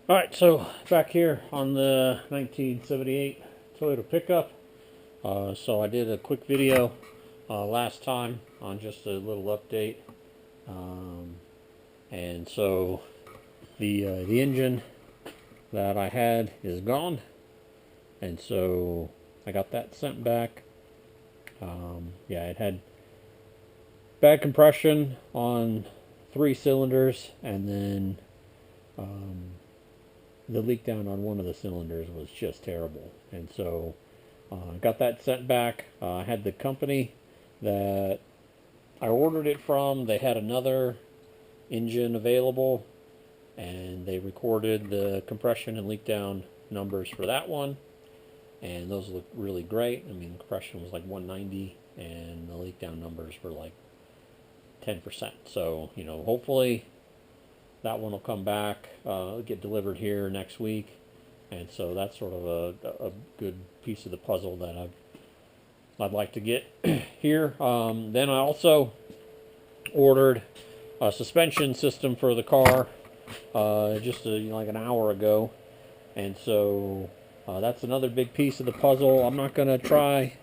Alright, so back here on the 1978 Toyota pickup. So I did a quick video last time on just a little update. Um, and so the engine that I had is gone. And so I got that sent back. Yeah, it had bad compression on 3 cylinders, and then the leak down on one of the cylinders was just terrible. And so I got that sent back. I had the company that I ordered it from, they had another engine available, and they recorded the compression and leak down numbers for that one. And those look really great. I mean, the compression was like 190, and the leak down numbers were like 10%. So, hopefully that one will come back, get delivered here next week. And so that's sort of a good piece of the puzzle that I'd like to get here. Then I also ordered a suspension system for the car just like an hour ago. And so that's another big piece of the puzzle. I'm not going to try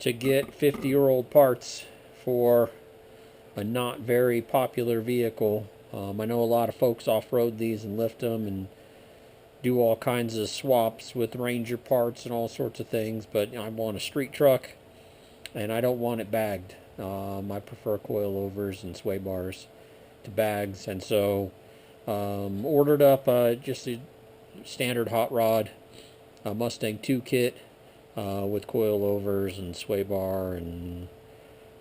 to get 50-year-old parts for a not very popular vehicle. I know a lot of folks off-road these and lift them and do all kinds of swaps with Ranger parts and all sorts of things, but I want a street truck and I don't want it bagged. I prefer coilovers and sway bars to bags, and so ordered up just a standard hot rod Mustang 2 kit with coilovers and sway bar and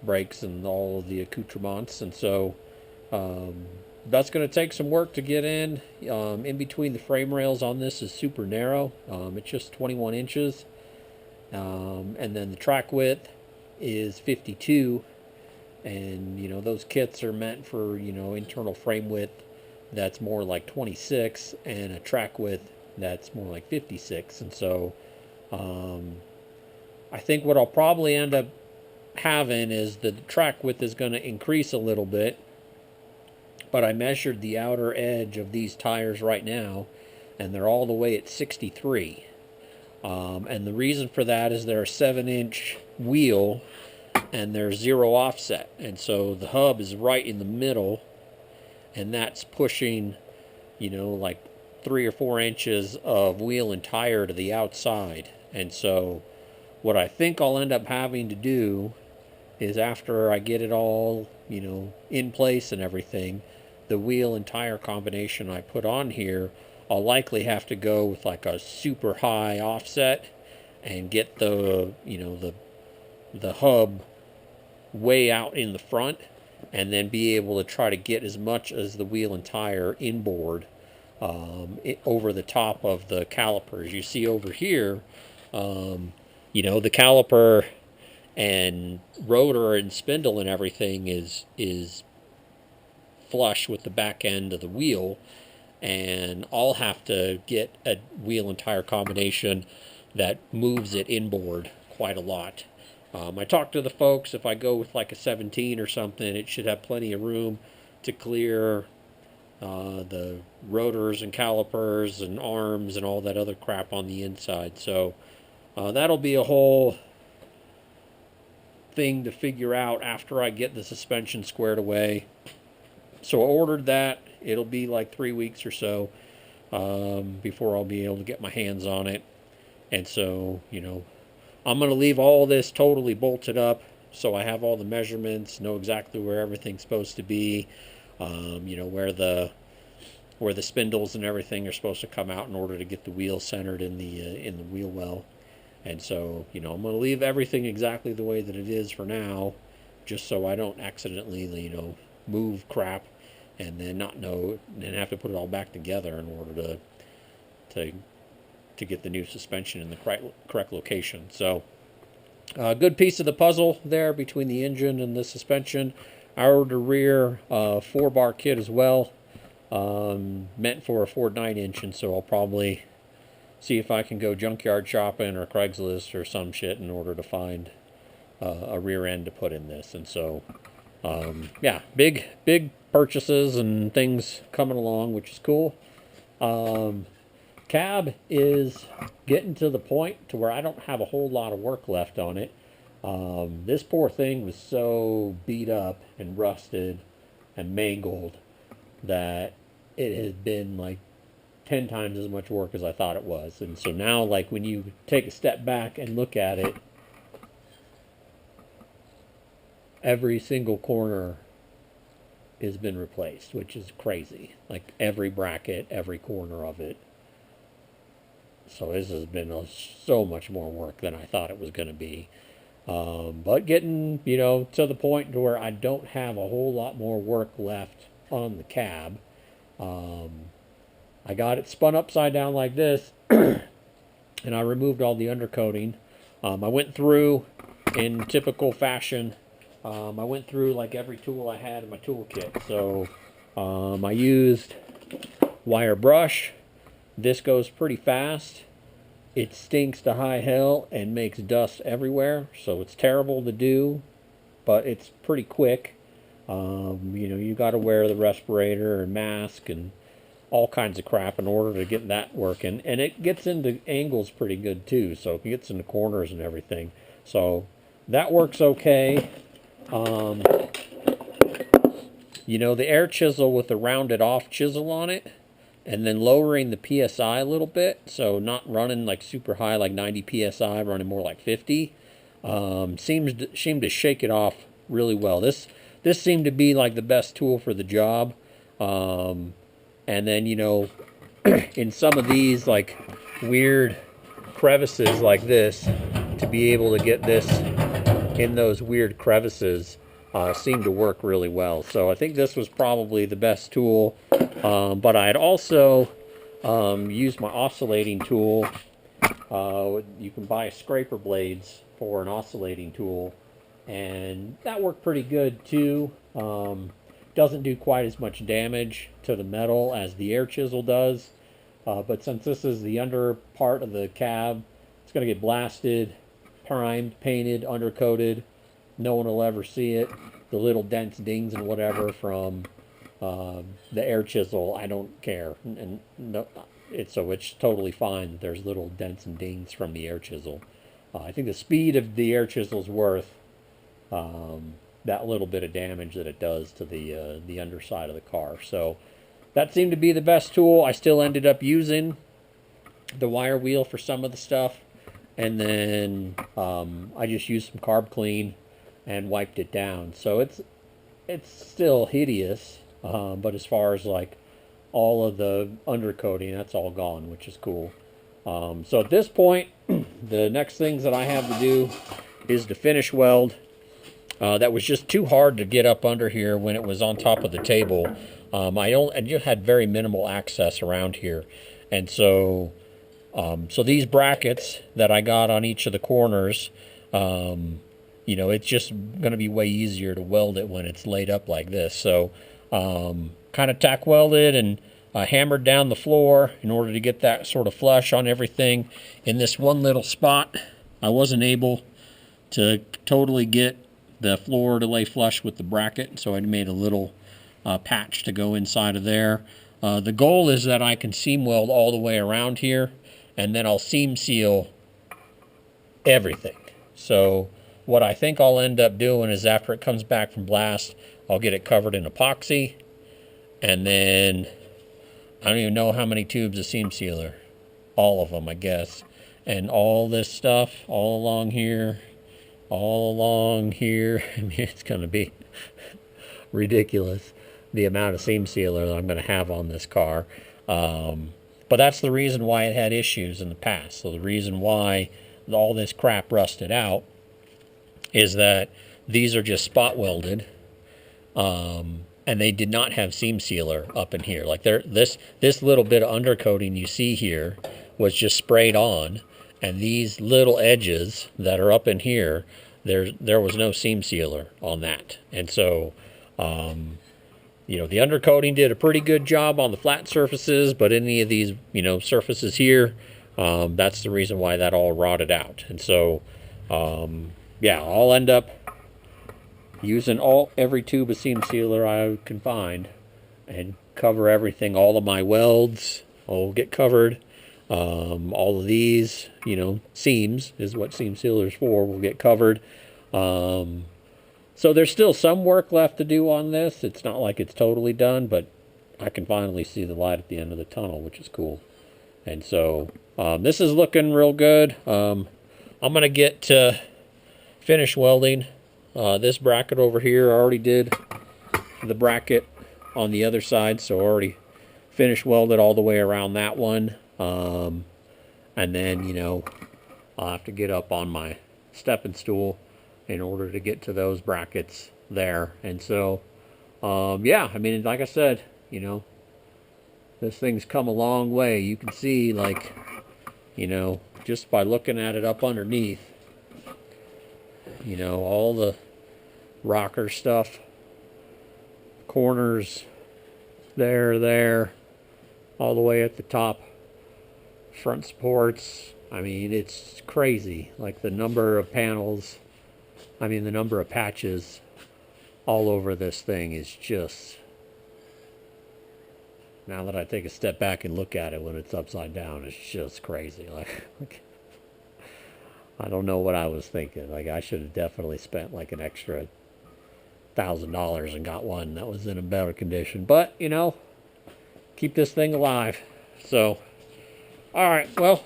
brakes and all of the accoutrements. And so that's going to take some work to get in. In between the frame rails on this is super narrow. It's just 21 inches. And then the track width is 52. And, those kits are meant for, internal frame width that's more like 26 and a track width that's more like 56. And so I think what I'll probably end up having is the track width is going to increase a little bit, but I measured the outer edge of these tires right now, and they're all the way at 63. And the reason for that is they're a 7-inch wheel, and there's 0 offset. And so the hub is right in the middle, and that's pushing, like 3 or 4 inches of wheel and tire to the outside. And so what I think I'll end up having to do is, after I get it all, in place and everything, the wheel and tire combination I put on here, I'll likely have to go with like a super high offset and get the hub way out in the front, and then be able to try to get as much as the wheel and tire inboard over the top of the calipers. You see over here, the caliper and rotor and spindle and everything is flush with the back end of the wheel, and I'll have to get a wheel and tire combination that moves it inboard quite a lot. I talked to the folks, if I go with like a 17 or something, it should have plenty of room to clear the rotors and calipers and arms and all that other crap on the inside. So that'll be a whole thing to figure out after I get the suspension squared away. So I ordered that. It'll be like 3 weeks or so before I'll be able to get my hands on it. And so, I'm going to leave all this totally bolted up so I have all the measurements, know exactly where everything's supposed to be, where the spindles and everything are supposed to come out in order to get the wheel centered in the wheel well. And so, I'm going to leave everything exactly the way that it is for now, just so I don't accidentally, move crap and then not know and have to put it all back together in order to get the new suspension in the correct location. So, a good piece of the puzzle there between the engine and the suspension. I ordered a rear 4-bar kit as well, meant for a Ford 9-inch, and so I'll probably see if I can go junkyard shopping or Craigslist or some shit in order to find a rear end to put in this. And so, yeah, big purchases and things coming along, which is cool. Cab is getting to the point to where I don't have a whole lot of work left on it. This poor thing was so beat up and rusted and mangled that it has been like 10 times as much work as I thought it was. And so now, like, when you take a step back and look at it, every single corner has been replaced, which is crazy. Like, every bracket, every corner of it. So this has been so much more work than I thought it was going to be. But getting, to the point to where I don't have a whole lot more work left on the cab. I got it spun upside down like this, and I removed all the undercoating. I went through in typical fashion. I went through like every tool I had in my toolkit. So I used wire brush. This goes pretty fast. It stinks to high hell and makes dust everywhere, so it's terrible to do, but it's pretty quick. You got to wear the respirator and mask and all kinds of crap in order to get that working. And it gets into angles pretty good too, so it gets into corners and everything. So that works okay. The air chisel with the rounded off chisel on it, and then lowering the PSI a little bit, so not running like super high, like 90 PSI, running more like 50, seemed to shake it off really well. This seemed to be like the best tool for the job. And then, in some of these like weird crevices like this, to be able to get this in those weird crevices seemed to work really well. So I think this was probably the best tool. But I had also used my oscillating tool. You can buy scraper blades for an oscillating tool, and that worked pretty good too. Doesn't do quite as much damage to the metal as the air chisel does. But since this is the under part of the cab, it's going to get blasted, primed, painted, undercoated. No one will ever see it. The little dents, dings, and whatever from the air chisel, I don't care. And no, it's totally fine that there's little dents and dings from the air chisel. I think the speed of the air chisel is worth that little bit of damage that it does to the underside of the car. So that seemed to be the best tool. I still ended up using the wire wheel for some of the stuff, and then I just used some carb clean and wiped it down. So it's still hideous, but as far as like all of the undercoating, that's all gone, which is cool. So at this point, the next things that I have to do is to finish weld. That was just too hard to get up under here when it was on top of the table. I just had very minimal access around here, and so these brackets that I got on each of the corners, it's just going to be way easier to weld it when it's laid up like this. So kind of tack welded and hammered down the floor in order to get that sort of flush on everything. In this one little spot, I wasn't able to totally get the floor to lay flush with the bracket, so I made a little patch to go inside of there. The goal is that I can seam weld all the way around here, and then I'll seam seal everything. So what I think I'll end up doing is after it comes back from blast, I'll get it covered in epoxy, and then I don't even know how many tubes of seam sealer. All of them, I guess. And all this stuff all along here, I mean, it's going to be ridiculous, the amount of seam sealer that I'm going to have on this car. But that's the reason why it had issues in the past. So the reason why all this crap rusted out is that these are just spot welded, and they did not have seam sealer up in here. Like this little bit of undercoating you see here was just sprayed on, and these little edges that are up in here, there was no seam sealer on that. And so the undercoating did a pretty good job on the flat surfaces, but any of these surfaces here, that's the reason why that all rotted out. And so I'll end up using every tube of seam sealer I can find and cover everything, all of my welds, will get covered. All of these, seams is what seam sealer's for, will get covered. So there's still some work left to do on this. It's not like it's totally done, but I can finally see the light at the end of the tunnel, which is cool. And so this is looking real good. I'm going to get to finish welding this bracket over here. I already did the bracket on the other side, so I already finished welded all the way around that one. And then, I'll have to get up on my stepping stool in order to get to those brackets there. And so, yeah, I mean, like I said, this thing's come a long way. You can see, like, just by looking at it up underneath, all the rocker stuff, corners, there, all the way at the top, front supports. I mean, it's crazy. Like the number of panels, the number of patches all over this thing is just, now that I take a step back and look at it when it's upside down, it's just crazy. Like I don't know what I was thinking. Like, I should have definitely spent like an extra $1,000 and got one that was in a better condition. But, keep this thing alive. So, all right, well,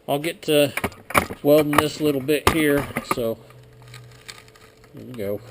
I'll get to welding this little bit here. So, here we go.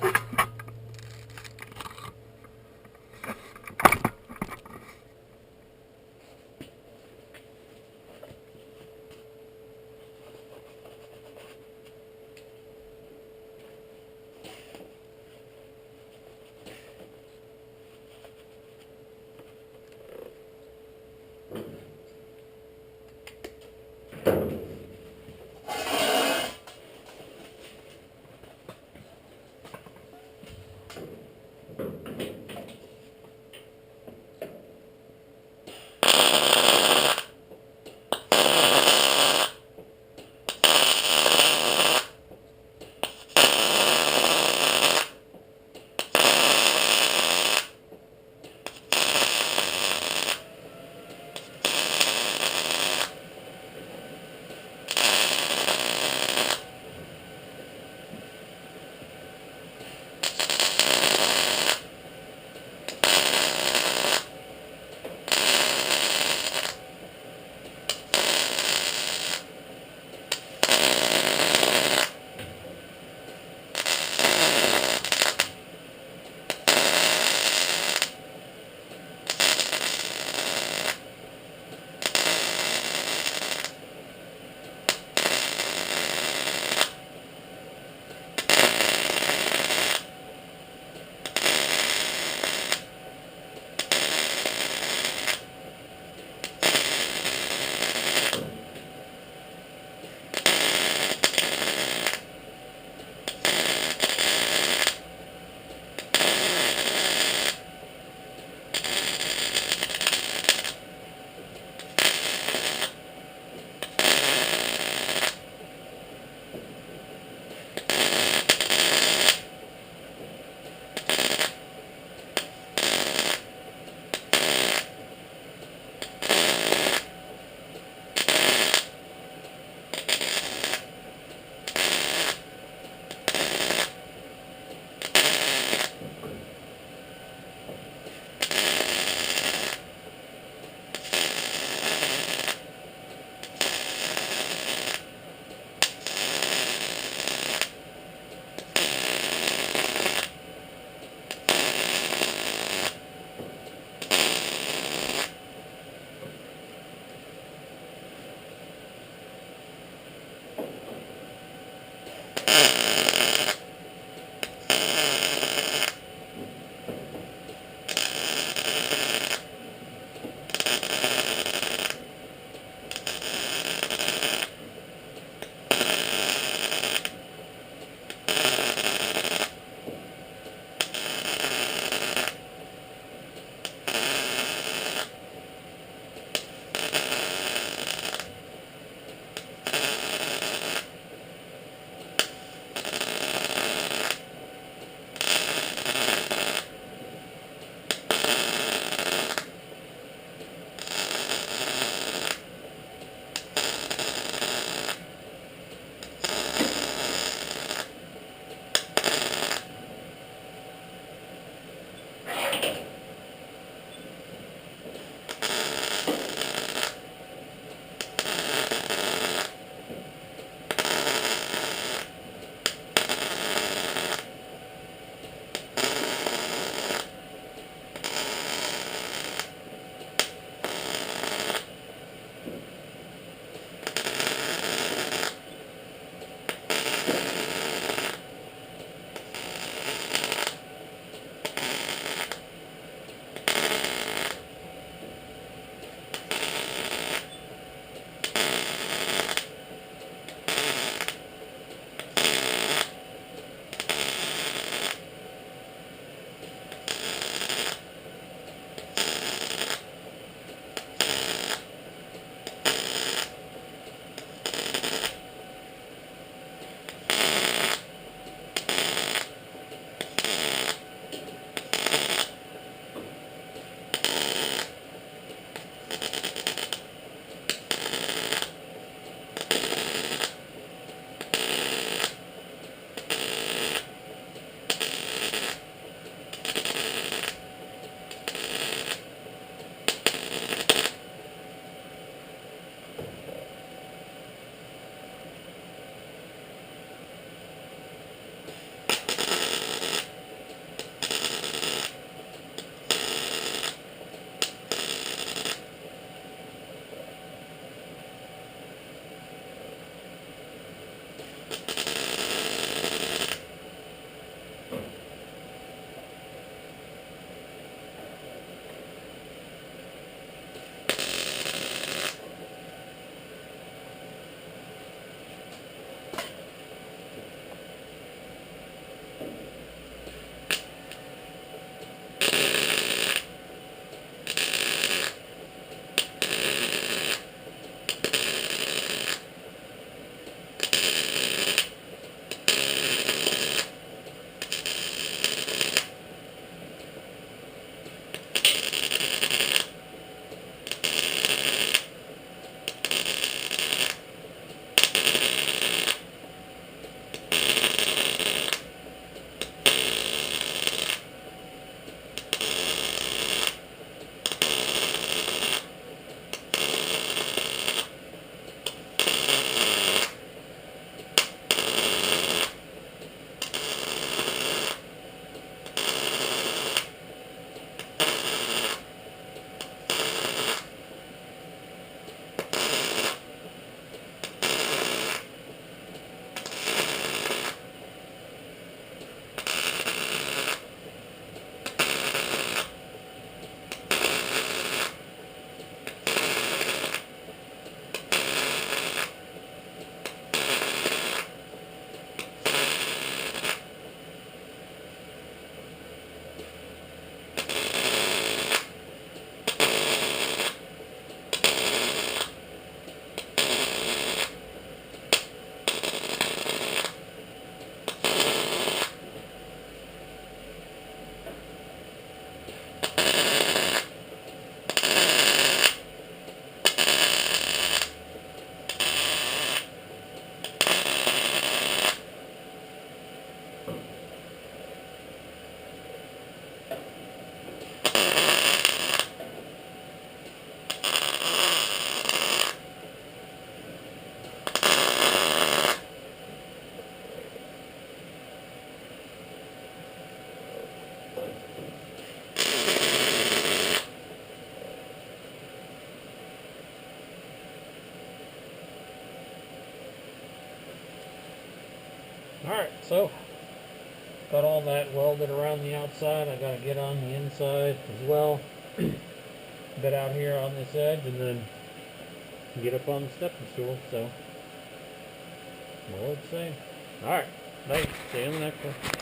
Alright, so got all that welded around the outside. I gotta get on the inside as well. Bit out here on this edge and then get up on the stepping stool. So, more of the same. Alright, thanks. See you in the next one.